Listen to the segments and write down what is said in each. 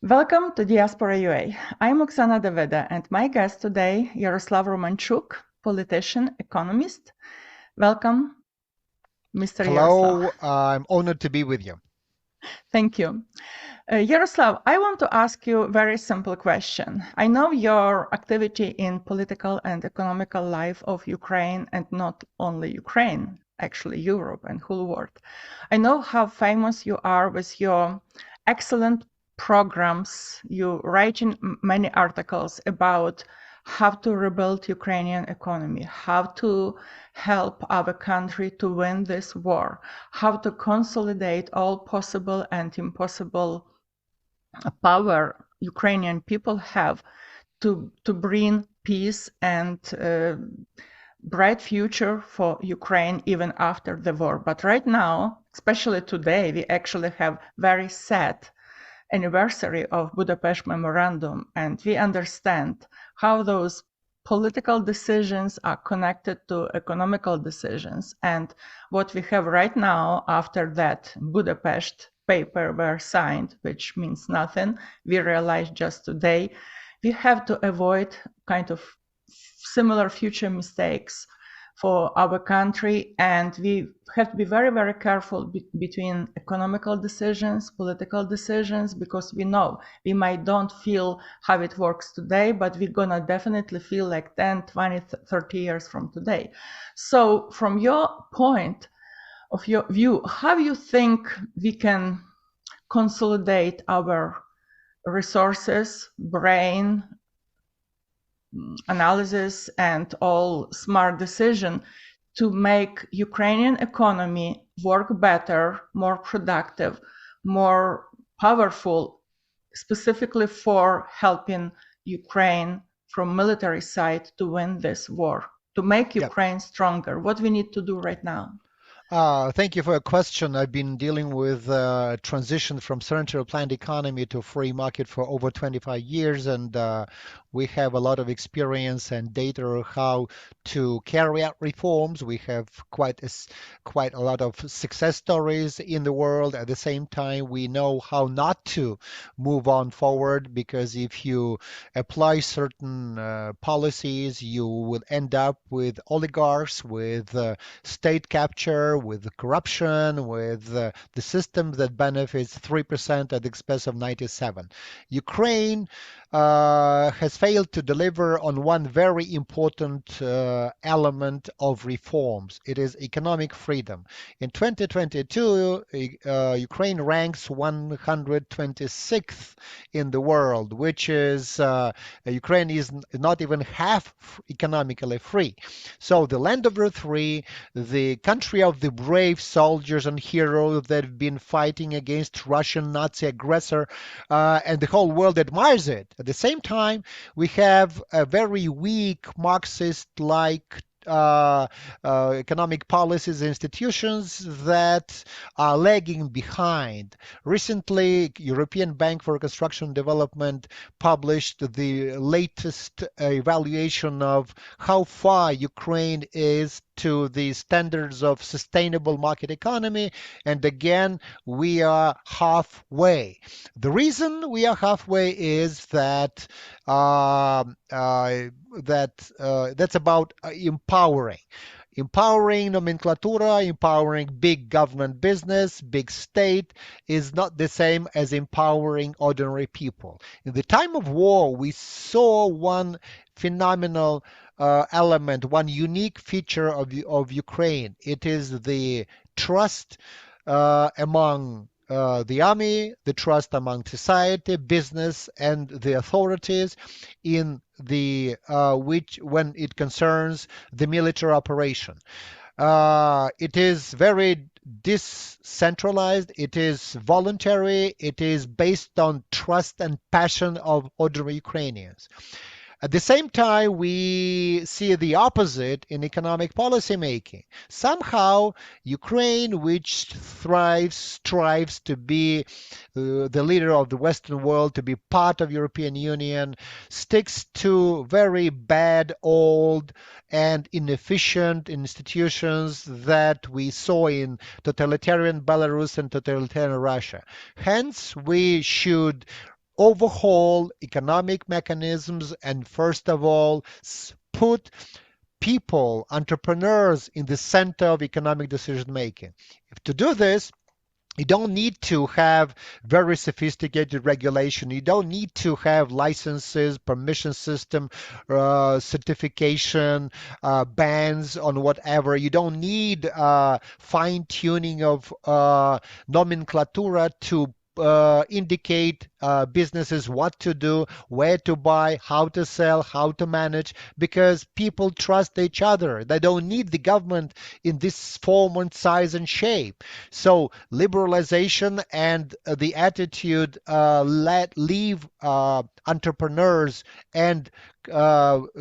Welcome to Diaspora UA. I'm Oksana Davyda, and my guest today, Jaroslav Romanchuk, politician, economist. Welcome, Mr. Jaroslav. Hello, I'm honored to be with you. Thank you. Jaroslav, I want to ask you a very simple question. I know your activity in political and economical life of Ukraine, and not only Ukraine, actually Europe and whole world. I know how famous you are with your excellent programs. You write in many articles about how to rebuild Ukrainian economy, how to help our country to win this war, how to consolidate all possible and impossible power Ukrainian people have to bring peace and bright future for Ukraine even after the war. But right now, especially today, we actually have very sad anniversary of Budapest Memorandum, and we understand how those political decisions are connected to economical decisions. And what we have right now after that Budapest paper were signed, which means nothing, we realized just today, we have to avoid kind of similar future mistakes for our country, and we have to be very, very careful between economical decisions, political decisions, because we know we might don't feel how it works today, but we're gonna definitely feel like 10, 20, 30 years from today. So from your point of your view, how do you think we can consolidate our resources, brain, analysis, and all smart decision to make Ukrainian economy work better, more productive, more powerful, specifically for helping Ukraine from military side to win this war, to make Ukraine stronger? What we need to do right now? Thank you for your question. I've been dealing with transition from central planned economy to free market for over 25 years, and we have a lot of experience and data on how to carry out reforms. We have quite a lot of success stories in the world. At the same time, we know how not to move on forward, because if you apply certain policies, you will end up with oligarchs, with state capture, with corruption, with the system that benefits 3% at the expense of 97. Ukraine has failed to deliver on one very important element of reforms. It is economic freedom. In 2022, Ukraine ranks 126th in the world, which is Ukraine is not even half economically free. So the land of the free, the country of the brave soldiers and heroes that have been fighting against Russian Nazi aggressor, and the whole world admires it. At the same time, we have a very weak Marxist-like economic policies institutions that are lagging behind. Recently, European Bank for Reconstruction and Development published the latest evaluation of how far Ukraine is to the standards of sustainable market economy, and again we are halfway. The reason we are halfway is that that's about empowering nomenclatura, empowering big government business, big state is not the same as empowering ordinary people. In the time of war, we saw one phenomenal element, one unique feature of Ukraine. It is the trust among the army, the trust among society, business, and the authorities in the which when it concerns the military operation. It is very decentralized, it is voluntary, it is based on trust and passion of ordinary Ukrainians. At the same time, we see the opposite in economic policy making. Somehow, Ukraine, which strives to be the leader of the Western world, to be part of European Union, sticks to very bad, old, and inefficient institutions that we saw in totalitarian Belarus and totalitarian Russia. Hence, we should overhaul economic mechanisms and first of all put people, entrepreneurs in the center of economic decision making. If to do this, you don't need to have very sophisticated regulation. You don't need to have licenses, permission system, certification, bans on whatever. You don't need fine tuning of nomenclatura to indicate businesses what to do, where to buy, how to sell, how to manage, because people trust each other. They don't need the government in this form and size and shape. So liberalization and the attitude leave entrepreneurs and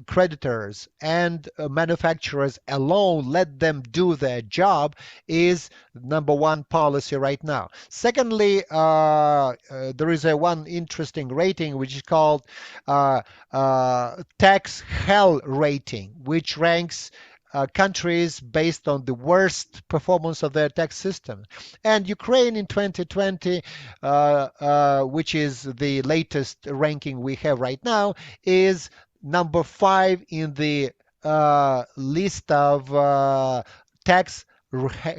creditors and manufacturers alone, let them do their job, is number one policy right now. Secondly, there is one interesting rating which is called tax hell rating, which ranks countries based on the worst performance of their tax system. And Ukraine in 2020, which is the latest ranking we have right now, is number 5 in the list of tax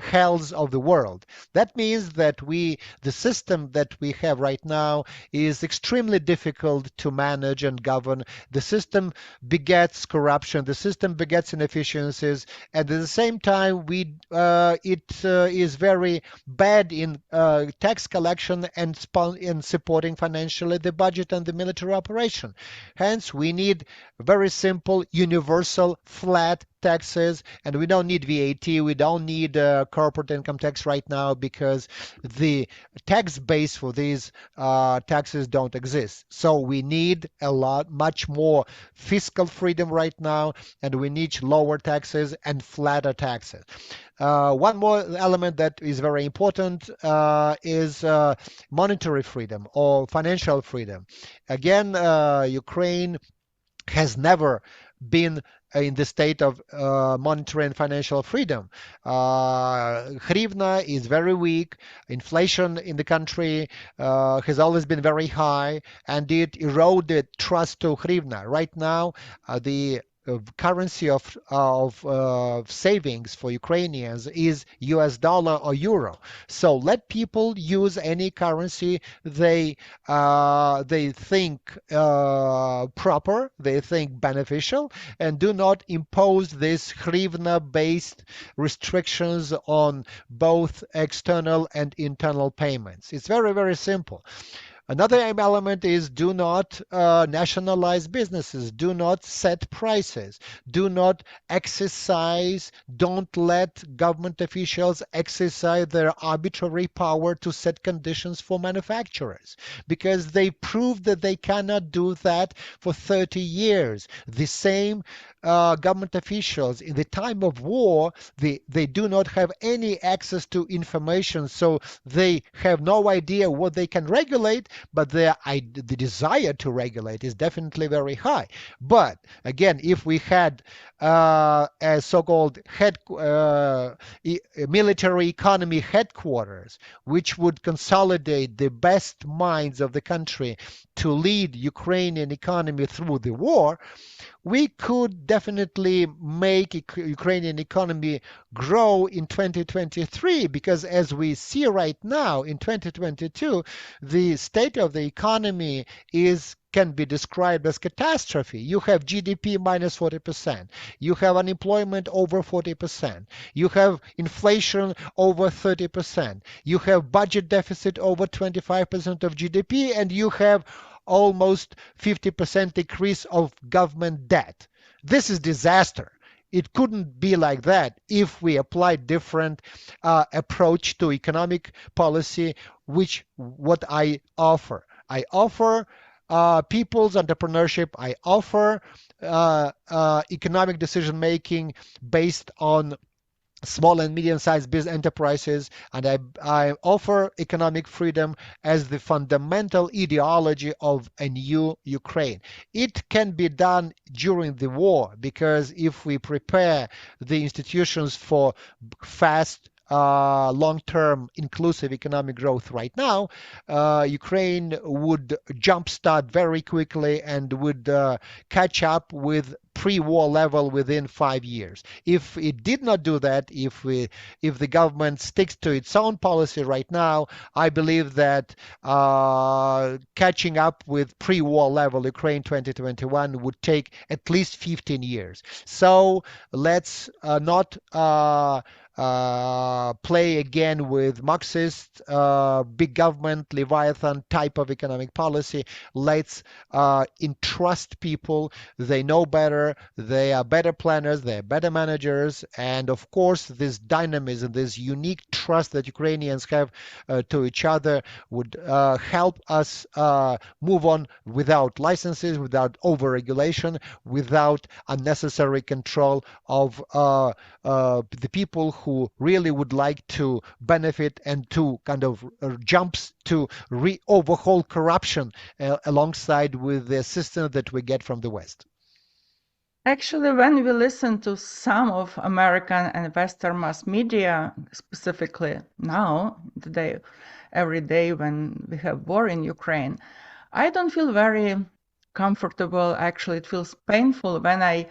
hells of the world. That means that the system that we have right now is extremely difficult to manage and govern. The system begets corruption, the system begets inefficiencies, and at the same time it is very bad in tax collection and in supporting financially the budget and the military operation. Hence, we need very simple, universal, flat taxes, and we don't need VAT, we don't need corporate income tax right now because the tax base for these taxes don't exist. So we need much more fiscal freedom right now, and we need lower taxes and flatter taxes. One more element that is very important is monetary freedom or financial freedom. Again, Ukraine has never been in the state of monetary and financial freedom. Hryvnia is very weak. Inflation in the country has always been very high, and it eroded trust to hryvnia. Right now, the currency of savings for Ukrainians is US dollar or euro. So let people use any currency they think proper, they think beneficial, and do not impose this hryvnia-based restrictions on both external and internal payments. It's very, very simple. Another element is do not nationalize businesses, do not set prices, do not exercise, don't let government officials exercise their arbitrary power to set conditions for manufacturers, because they proved that they cannot do that for 30 years. The same government officials in the time of war, they do not have any access to information, so they have no idea what they can regulate, but the desire to regulate is definitely very high. But again, if we had a so-called military economy headquarters, which would consolidate the best minds of the country to lead Ukrainian economy through the war, we could definitely make Ukrainian economy grow in 2023, because as we see right now in 2022, the state of the economy can be described as catastrophe. You have GDP minus 40%. You have unemployment over 40%. You have inflation over 30%. You have budget deficit over 25% of GDP, and you have almost 50% decrease of government debt. This is disaster. It couldn't be like that if we applied different approach to economic policy, which what I offer. I offer people's entrepreneurship. I offer economic decision making based on small and medium-sized business enterprises, and I offer economic freedom as the fundamental ideology of a new Ukraine. It can be done during the war, because if we prepare the institutions for fast long-term inclusive economic growth right now, Ukraine would jumpstart very quickly and would catch up with pre-war level within 5 years. If it did not do that, if the government sticks to its own policy right now, I believe that catching up with pre-war level Ukraine 2021 would take at least 15 years. So let's not play again with Marxist big government Leviathan type of economic policy. Let's entrust people. They know better. They are better planners. They are better managers. And of course, this dynamism, this unique trust that Ukrainians have to each other would help us move on without licenses, without over-regulation, without unnecessary control of the people who really would like to benefit and to kind of jumps to overhaul corruption alongside with the assistance that we get from the West. Actually, when we listen to some of American and Western mass media, specifically now, today, every day when we have war in Ukraine, I don't feel very comfortable. Actually, it feels painful when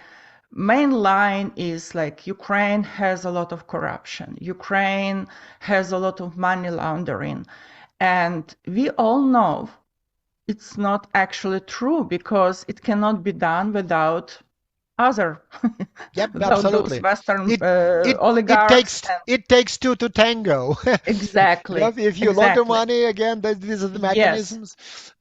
main line is like Ukraine has a lot of corruption. Ukraine has a lot of money laundering. And we all know it's not actually true because it cannot be done without other Yep, without absolutely. those Western It oligarchs. takes two to tango. Exactly. If you launder Exactly. money, again, these are the Yes. mechanisms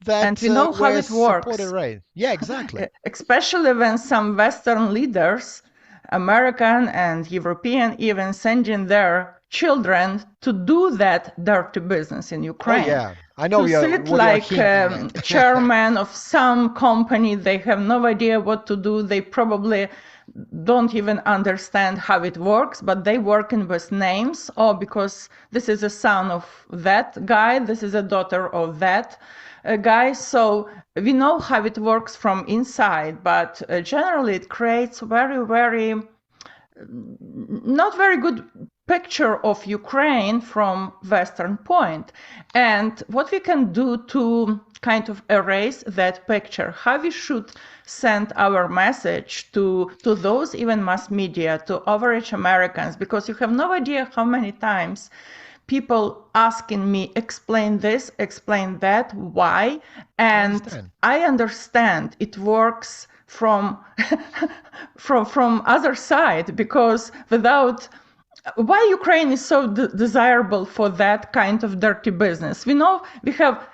that And we know how were it works. supported, right? Yeah, exactly. Especially when some Western leaders, American and European, even sending their children to do that dirty business in Oh Ukraine. yeah, I know To sit what like you're hinting at. chairman of some company, they have no idea what to do. They probably don't even understand how it works, but they working with names. Oh, because this is a son of that guy, this is a daughter of that guy. So we know how it works from inside, but generally it creates not very good picture of Ukraine from Western point. And what we can do to kind of erase that picture, how we should send our message to those even mass media, to average Americans, because you have no idea how many times people asking me, explain this, explain that, why. And I understand it works from from other side, because without why Ukraine is so desirable for that kind of dirty business. We know we have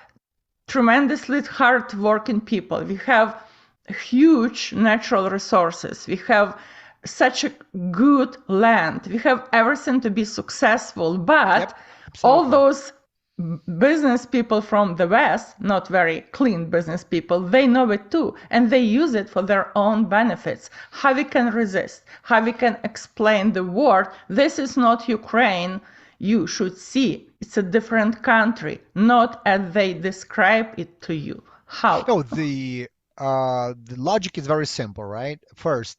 tremendously hard working people. We have huge natural resources. We have such a good land. We have everything to be successful, but all those business people from the West, not very clean business people, they know it too, and they use it for their own benefits. How we can resist, how we can explain the world, this is not Ukraine you should see. It's a different country, not as they describe it to you. How? No, the logic is very simple, right? First,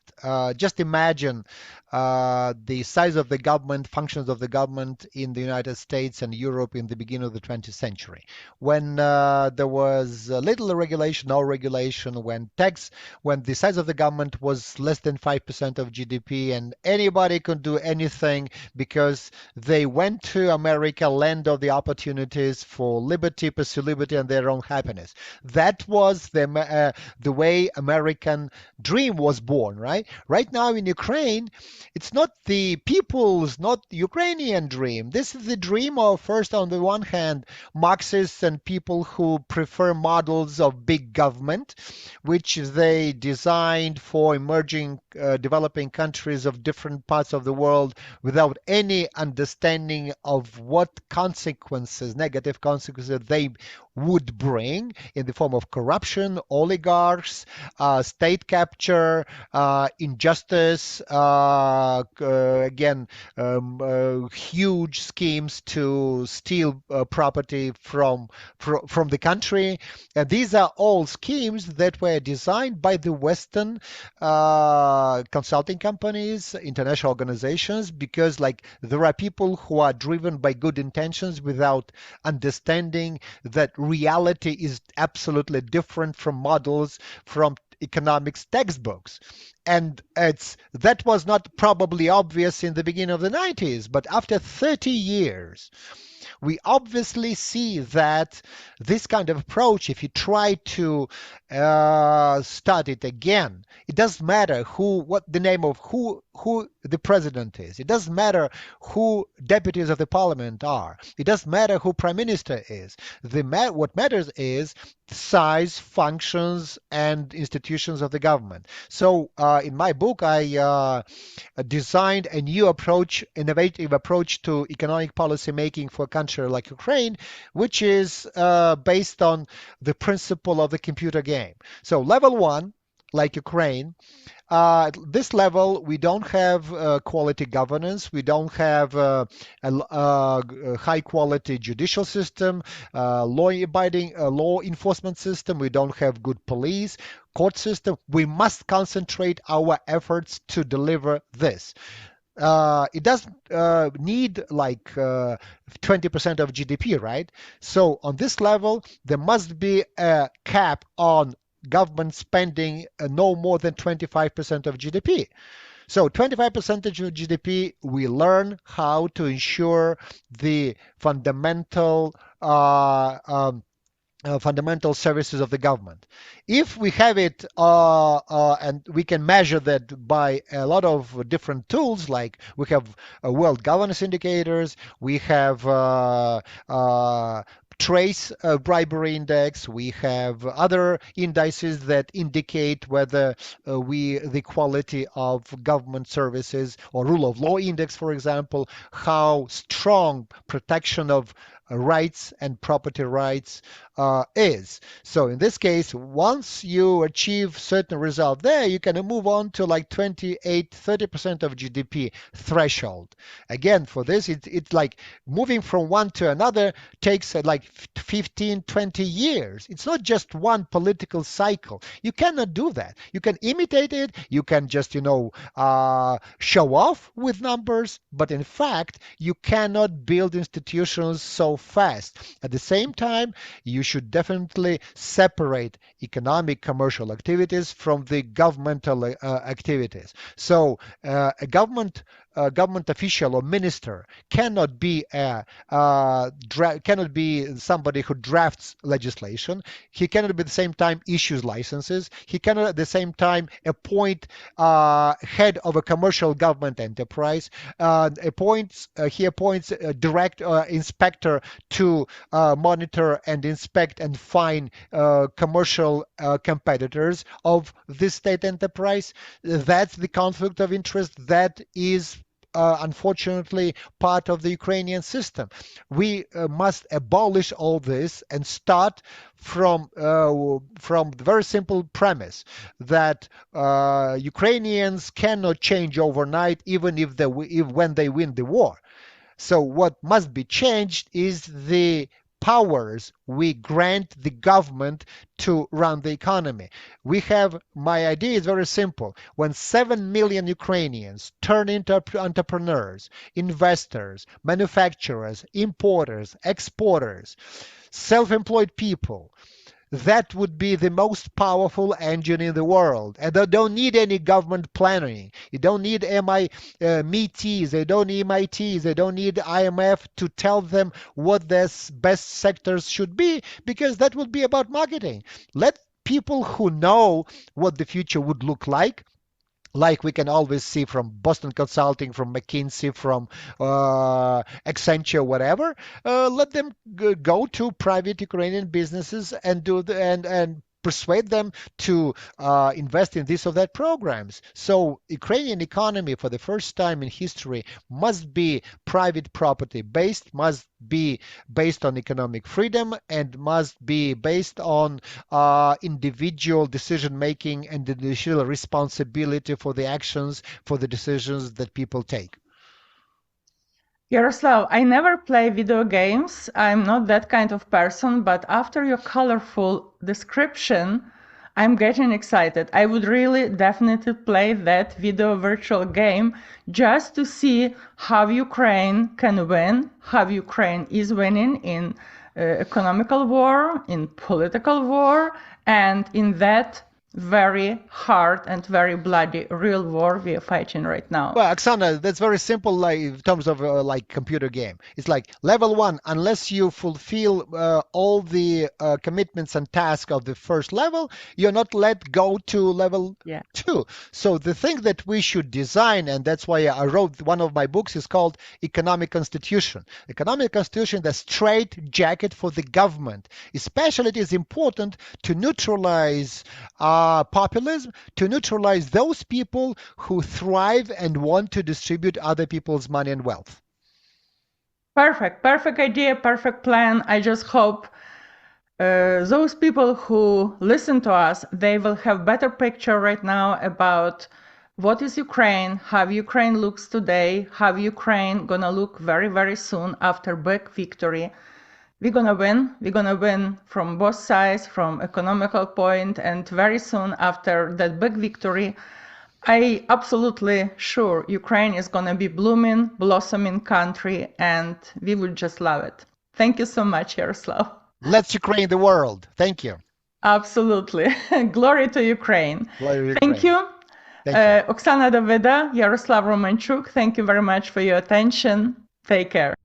just imagine the size of the government, functions of the government in the United States and Europe in the beginning of the 20th century, when there was little regulation, no regulation, when the size of the government was less than 5% of GDP, and anybody could do anything because they went to America, land of the opportunities for liberty, pursue liberty, and their own happiness. That was the way American dream was born, right? Right now in Ukraine, it's not the people's, not Ukrainian dream. This is the dream of, first, on the one hand, Marxists and people who prefer models of big government, which they designed for emerging, developing countries of different parts of the world without any understanding of what consequences, negative consequences they would bring in the form of corruption, oligarchy, oligarchs, state capture, injustice, again, huge schemes to steal property from the country. These are all schemes that were designed by the Western consulting companies, international organizations, because like there are people who are driven by good intentions without understanding that reality is absolutely different from models from economics textbooks. And that was not probably obvious in the beginning of the 90s, but after 30 years, we obviously see that this kind of approach, if you try to start it again, it doesn't matter what the name of who the president is. It doesn't matter who deputies of the parliament are. It doesn't matter who prime minister is. What matters is size, functions, and institutions of the government. So in my book, I designed a new approach, innovative approach to economic policy making for a country like Ukraine, which is based on the principle of the computer game. So level one, like Ukraine, at this level, we don't have quality governance. We don't have a high-quality judicial system, law enforcement system. We don't have good police, court system. We must concentrate our efforts to deliver this. It doesn't need like 20% of GDP, right? So on this level, there must be a cap on government spending no more than 25% of GDP. So 25% of GDP, we learn how to ensure the fundamental fundamental services of the government. If we have it and we can measure that by a lot of different tools, like we have world governance indicators, we have trace bribery index, we have other indices that indicate whether the quality of government services, or rule of law index, for example, how strong protection of rights and property rights is. So in this case, once you achieve certain result there, you can move on to like 28-30% of GDP threshold. Again, for this, it's like moving from one to another takes like 15-20 years. It's not just one political cycle. You cannot do that. You can imitate it. You can just, show off with numbers, but in fact, you cannot build institutions so fast. At the same time, you should definitely separate economic commercial activities from the governmental activities. So a government official or minister cannot be somebody who drafts legislation. He cannot be at the same time issues licenses. He cannot at the same time appoint head of a commercial government enterprise. He appoints a direct inspector to monitor and inspect and fine commercial competitors of this state enterprise. That's the conflict of interest. That is unfortunately part of the Ukrainian system. We must abolish all this and start from the very simple premise that Ukrainians cannot change overnight, even if when they win the war. So what must be changed is the powers we grant the government to run the economy. My idea is very simple. When 7 million Ukrainians turn into entrepreneurs, investors, manufacturers, importers, exporters, self-employed people, that would be the most powerful engine in the world. And they don't need any government planning. You don't need METs, they don't need MITs, they don't need IMF to tell them what their best sectors should be, because that would be about marketing. Let people who know what the future would look like we can always see from Boston Consulting, from McKinsey, from Accenture, whatever, let them go to private Ukrainian businesses and persuade them to invest in this or that programs. So Ukrainian economy for the first time in history must be private property based, must be based on economic freedom, and must be based on individual decision making and individual responsibility for the actions, for the decisions that people take. Yaroslav, I never play video games. I'm not that kind of person, but after your colorful description, I'm getting excited. I would really definitely play that video virtual game just to see how Ukraine can win, how Ukraine is winning in economical war, in political war, and in that very hard and very bloody real war we are fighting right now. Well, Oksana, that's very simple, like in terms of like computer game. It's like level one, unless you fulfill all the commitments and tasks of the first level, you're not let go to level two. So the thing that we should design, and that's why I wrote one of my books, is called Economic Constitution. Economic Constitution, the straight jacket for the government. Especially it is important to neutralize populism, to neutralize those people who thrive and want to distribute other people's money and wealth. Perfect idea, perfect plan. I just hope those people who listen to us, they will have better picture right now about what is Ukraine, how Ukraine looks today, how Ukraine gonna look very, very soon after big victory. We're gonna win from both sides, from economical point, and very soon after that big victory, I absolutely sure Ukraine is gonna be blooming, blossoming country, and we would just love it. Thank you so much, Yaroslav. Let's Ukraine the world. Thank you. Absolutely. Glory to Ukraine. Glory to Ukraine. Thank you. Thank you. Oksana Davyda, Jaroslav Romanchuk, thank you very much for your attention. Take care.